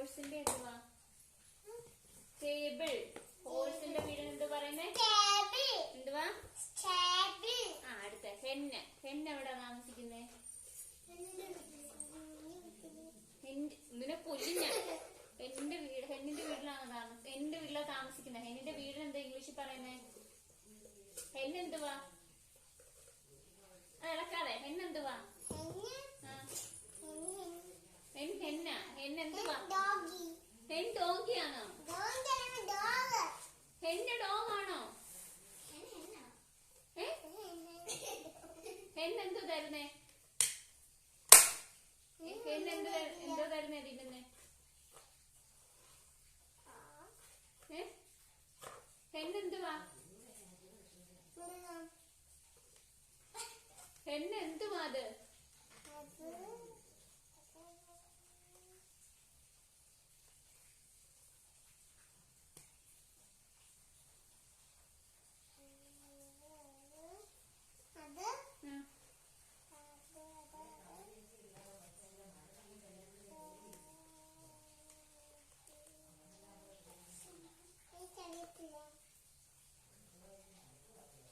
ഹോഴ്സിന്റെ എന്തുവാ? ടേബിൾ. ഹോഴ്സിന്റെ വീടിന് എന്ത് പറയുന്നേ? എന്തുവാ? അടുത്ത ഹെന്ന്. ഹെന്ന് എവിടെ താമസിക്കുന്നേ? നിന്നെ കൊല്ലിഞ്ഞ. ഹെന്നിന്റെ വീട്ടിലാണ് താമസിക്കുന്നത്. ഹെന്നിന്റെ വീടിന് എന്താ ഇംഗ്ലീഷിൽ പറയുന്നേ? ഹെന്ന് എന്തുവാ? ഇളക്കാതെ. ഹെന്ന് എന്തുവാ? ഹെന്നെന്തുവാ? ഹെൻ ഡോഗിയാണോ? ഹെന്ന് ഡോഗാണോ? ഹെന്നെന്തോ തരുന്നേ? എന്തോ തരുന്നേ തിന്നുന്നേ? ഹെന്നെന്തുവാ? ഹെന്നെന്തുവാ അത്?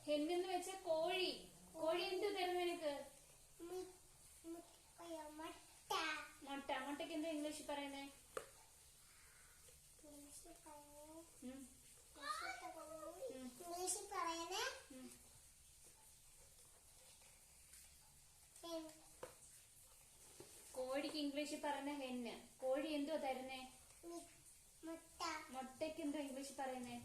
ഹെന്നെന്ന് വെച്ച കോഴി. കോഴി എന്ത് തരുന്നു നിനക്ക്? മുട്ട. മുട്ടയ്ക്ക് എന്താ ഇംഗ്ലീഷിൽ പറയുന്നേ? കോഴിക്ക് ഇംഗ്ലീഷിൽ പറയുന്ന ഹെന്ന്. കോഴി എന്തോ തരുന്നേ? മുട്ടയ്ക്ക് എന്തോ ഇംഗ്ലീഷിൽ പറയുന്നേ?